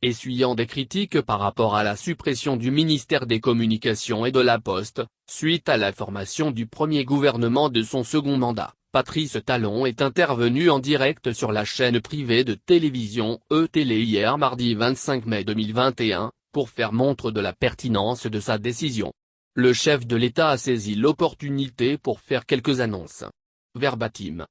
essuyant des critiques par rapport à la suppression du ministère des Communications et de la Poste, suite à la formation du premier gouvernement de son second mandat. Patrice Talon est intervenu en direct sur la chaîne privée de télévision E-Télé hier mardi 25 mai 2021, pour faire montre de la pertinence de sa décision. Le chef de l'État a saisi l'opportunité pour faire quelques annonces. Verbatim.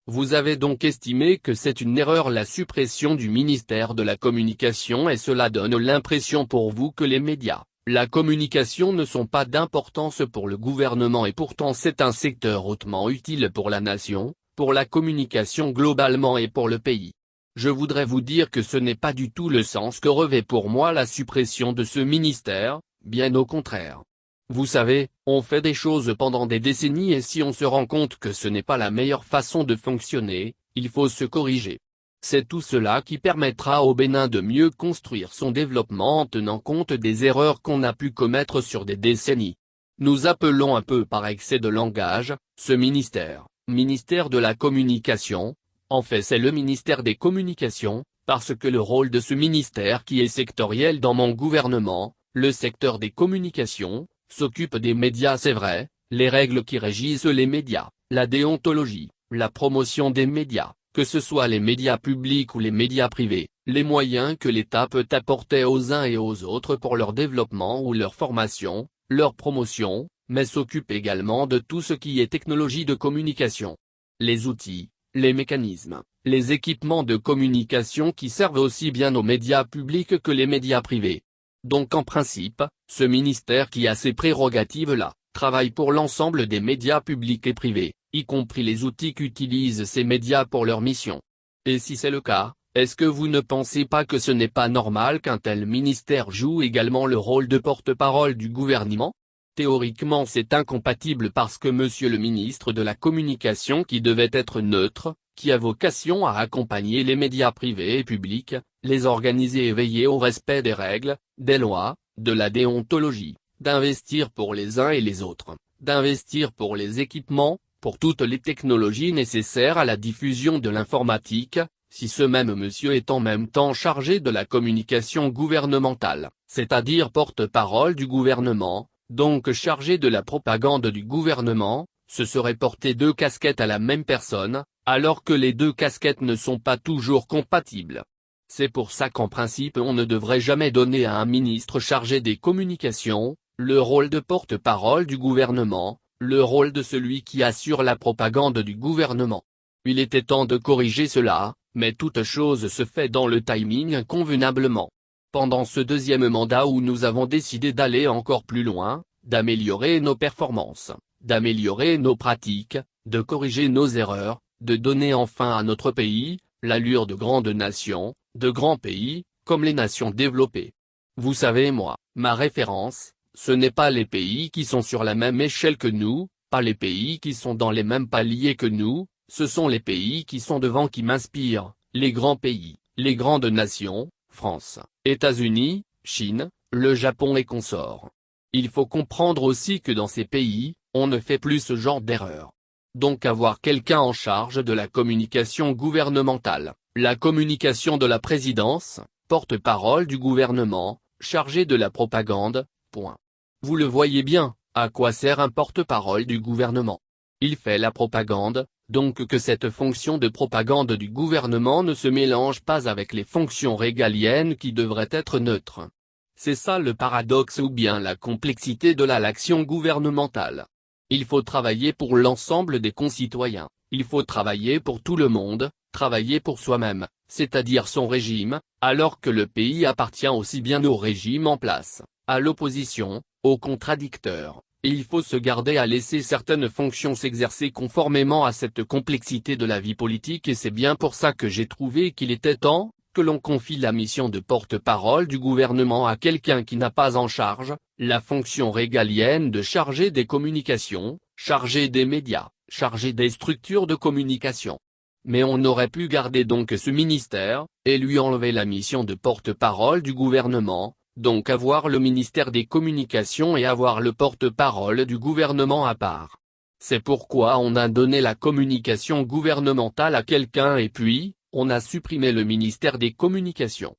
Vous avez donc estimé que c'est une erreur la suppression du ministère de la Communication et cela donne l'impression pour vous que les médias, la communication ne sont pas d'importance pour le gouvernement et pourtant c'est un secteur hautement utile pour la nation, pour la communication globalement et pour le pays. Je voudrais vous dire que ce n'est pas du tout le sens que revêt pour moi la suppression de ce ministère, bien au contraire. Vous savez, on fait des choses pendant des décennies et si on se rend compte que ce n'est pas la meilleure façon de fonctionner, il faut se corriger. C'est tout cela qui permettra au Bénin de mieux construire son développement en tenant compte des erreurs qu'on a pu commettre sur des décennies. Nous appelons un peu par excès de langage, ce ministère de la Communication. En fait c'est le ministère des Communications, parce que le rôle de ce ministère qui est sectoriel dans mon gouvernement, le secteur des communications, s'occupe des médias c'est vrai, les règles qui régissent les médias, la déontologie, la promotion des médias, que ce soit les médias publics ou les médias privés, les moyens que l'État peut apporter aux uns et aux autres pour leur développement ou leur formation, leur promotion, mais s'occupe également de tout ce qui est technologie de communication. Les outils, les mécanismes, les équipements de communication qui servent aussi bien aux médias publics que les médias privés. Donc en principe, ce ministère qui a ces prérogatives-là, travaille pour l'ensemble des médias publics et privés, y compris les outils qu'utilisent ces médias pour leur mission. Et si c'est le cas, est-ce que vous ne pensez pas que ce n'est pas normal qu'un tel ministère joue également le rôle de porte-parole du gouvernement? Théoriquement c'est incompatible parce que monsieur le ministre de la Communication qui devait être neutre, qui a vocation à accompagner les médias privés et publics, les organiser et veiller au respect des règles, des lois, de la déontologie, d'investir pour les uns et les autres, d'investir pour les équipements, pour toutes les technologies nécessaires à la diffusion de l'informatique, si ce même monsieur est en même temps chargé de la communication gouvernementale, c'est-à-dire porte-parole du gouvernement, donc chargé de la propagande du gouvernement, ce serait porter deux casquettes à la même personne, alors que les deux casquettes ne sont pas toujours compatibles. C'est pour ça qu'en principe on ne devrait jamais donner à un ministre chargé des communications, le rôle de porte-parole du gouvernement, le rôle de celui qui assure la propagande du gouvernement. Il était temps de corriger cela, mais toute chose se fait dans le timing convenablement. Pendant ce deuxième mandat où nous avons décidé d'aller encore plus loin, d'améliorer nos performances, d'améliorer nos pratiques, de corriger nos erreurs, de donner enfin à notre pays, l'allure de grande nation, de grands pays, comme les nations développées. Vous savez moi, ma référence, ce n'est pas les pays qui sont sur la même échelle que nous, pas les pays qui sont dans les mêmes paliers que nous, ce sont les pays qui sont devant qui m'inspirent, les grands pays, les grandes nations, France, États-Unis, Chine, le Japon et consorts. Il faut comprendre aussi que dans ces pays, on ne fait plus ce genre d'erreur. Donc avoir quelqu'un en charge de la communication gouvernementale, la communication de la présidence, porte-parole du gouvernement, chargé de la propagande, point. Vous le voyez bien, à quoi sert un porte-parole du gouvernement? Il fait la propagande, donc que cette fonction de propagande du gouvernement ne se mélange pas avec les fonctions régaliennes qui devraient être neutres. C'est ça le paradoxe ou bien la complexité de l'action gouvernementale. Il faut travailler pour l'ensemble des concitoyens, il faut travailler pour tout le monde, travailler pour soi-même, c'est-à-dire son régime, alors que le pays appartient aussi bien au régime en place, à l'opposition, aux contradicteurs, et il faut se garder à laisser certaines fonctions s'exercer conformément à cette complexité de la vie politique et c'est bien pour ça que j'ai trouvé qu'il était temps, que l'on confie la mission de porte-parole du gouvernement à quelqu'un qui n'a pas en charge, la fonction régalienne de chargé des communications, chargé des médias, chargé des structures de communication. Mais on aurait pu garder donc ce ministère, et lui enlever la mission de porte-parole du gouvernement, donc avoir le ministère des Communications et avoir le porte-parole du gouvernement à part. C'est pourquoi on a donné la communication gouvernementale à quelqu'un et puis, on a supprimé le ministère des Communications.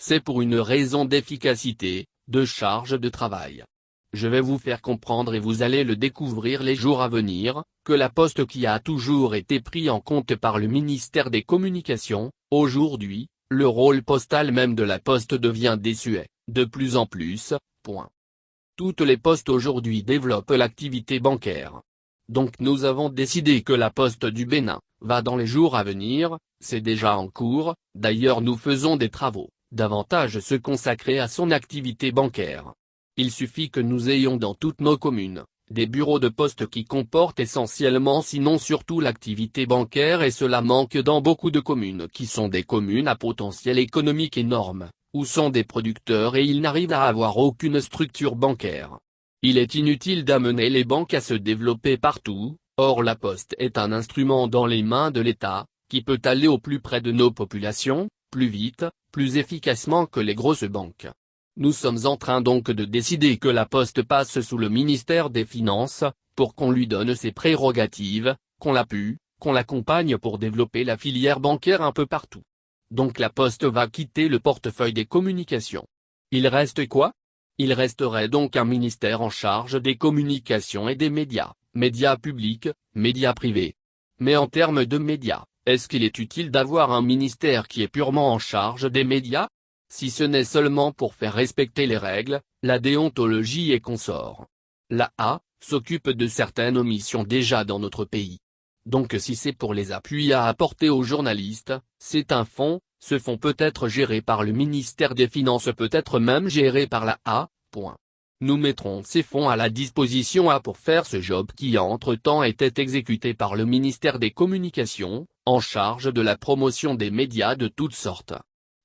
c'est pour une raison d'efficacité, de charge de travail. Je vais vous faire comprendre et vous allez le découvrir les jours à venir, que la Poste qui a toujours été pris en compte par le ministère des Communications, aujourd'hui, le rôle postal même de la Poste devient désuet, de plus en plus, point. Toutes les postes aujourd'hui développent l'activité bancaire. Donc nous avons décidé que la Poste du Bénin, va dans les jours à venir, c'est déjà en cours, d'ailleurs nous faisons des travaux, davantage se consacrer à son activité bancaire. Il suffit que nous ayons dans toutes nos communes, des bureaux de poste qui comportent essentiellement sinon surtout l'activité bancaire et cela manque dans beaucoup de communes qui sont des communes à potentiel économique énorme, où sont des producteurs et ils n'arrivent à avoir aucune structure bancaire. Il est inutile d'amener les banques à se développer partout, or la Poste est un instrument dans les mains de l'État, qui peut aller au plus près de nos populations, plus vite, plus efficacement que les grosses banques. Nous sommes en train donc de décider que la Poste passe sous le ministère des Finances, pour qu'on lui donne ses prérogatives, qu'on l'appuie, qu'on l'accompagne pour développer la filière bancaire un peu partout. Donc la Poste va quitter le portefeuille des communications. Il reste quoi? Il resterait donc un ministère en charge des communications et des médias, médias publics, médias privés. Mais en termes de médias, est-ce qu'il est utile d'avoir un ministère qui est purement en charge des médias? Si ce n'est seulement pour faire respecter les règles, la déontologie et consorts. L'A.A. s'occupe de certaines omissions déjà dans notre pays. Donc si c'est pour les appuis à apporter aux journalistes, c'est un fonds, ce fonds peut être géré par le ministère des Finances peut être même géré par l'A.A. Nous mettrons ces fonds à la disposition pour faire ce job qui entre-temps était exécuté par le ministère des Communications, en charge de la promotion des médias de toutes sortes.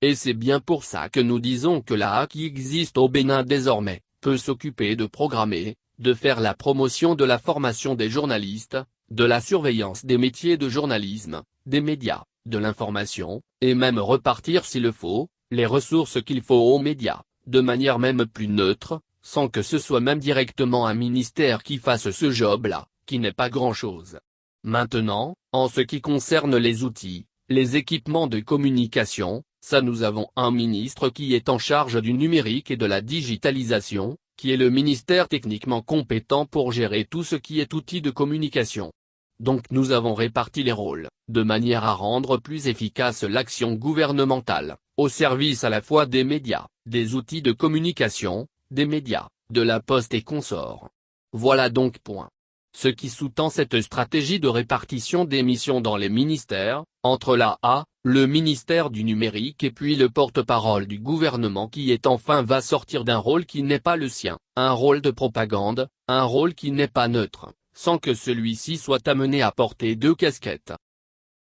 Et c'est bien pour ça que nous disons que l'A.A. qui existe au Bénin désormais, peut s'occuper de programmer, de faire la promotion de la formation des journalistes, de la surveillance des métiers de journalisme, des médias, de l'information, et même repartir s'il le faut, les ressources qu'il faut aux médias, de manière même plus neutre, sans que ce soit même directement un ministère qui fasse ce job-là, qui n'est pas grand-chose. Maintenant, en ce qui concerne les outils, les équipements de communication, ça nous avons un ministre qui est en charge du numérique et de la digitalisation, qui est le ministère techniquement compétent pour gérer tout ce qui est outils de communication. Donc nous avons réparti les rôles, de manière à rendre plus efficace l'action gouvernementale, au service à la fois des médias, des outils de communication, des médias, de la Poste et consorts. Voilà donc point. Ce qui sous-tend cette stratégie de répartition des missions dans les ministères, entre l'A.A., le ministère du numérique et puis le porte-parole du gouvernement qui est enfin va sortir d'un rôle qui n'est pas le sien, un rôle de propagande, un rôle qui n'est pas neutre, sans que celui-ci soit amené à porter deux casquettes.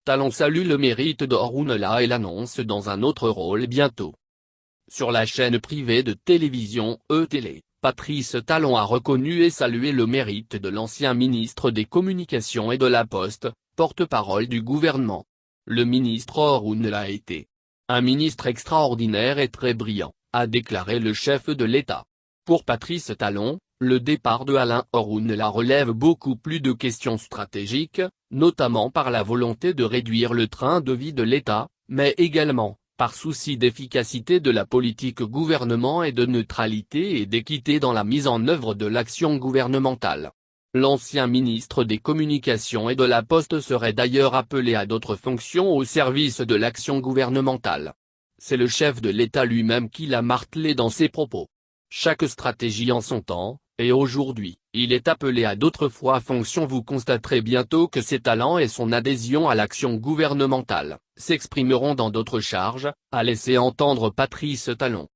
Talon salue le mérite d'Orounela et l'annonce dans un autre rôle bientôt. Sur la chaîne privée de télévision E-Télé, Patrice Talon a reconnu et salué le mérite de l'ancien ministre des Communications et de la Poste, porte-parole du gouvernement. Le ministre Orounela a été un ministre extraordinaire et très brillant, a déclaré le chef de l'État. Pour Patrice Talon, le départ de Alain Orounela relève beaucoup plus de questions stratégiques, notamment par la volonté de réduire le train de vie de l'État, mais également par souci d'efficacité de la politique gouvernement et de neutralité et d'équité dans la mise en œuvre de l'action gouvernementale. L'ancien ministre des Communications et de la Poste serait d'ailleurs appelé à d'autres fonctions au service de l'action gouvernementale. C'est le chef de l'État lui-même qui l'a martelé dans ses propos. Chaque stratégie en son temps, et aujourd'hui, il est appelé à d'autres fonctions. Vous constaterez bientôt que ses talents et son adhésion à l'action gouvernementale s'exprimeront dans d'autres charges, a laissé entendre Patrice Talon.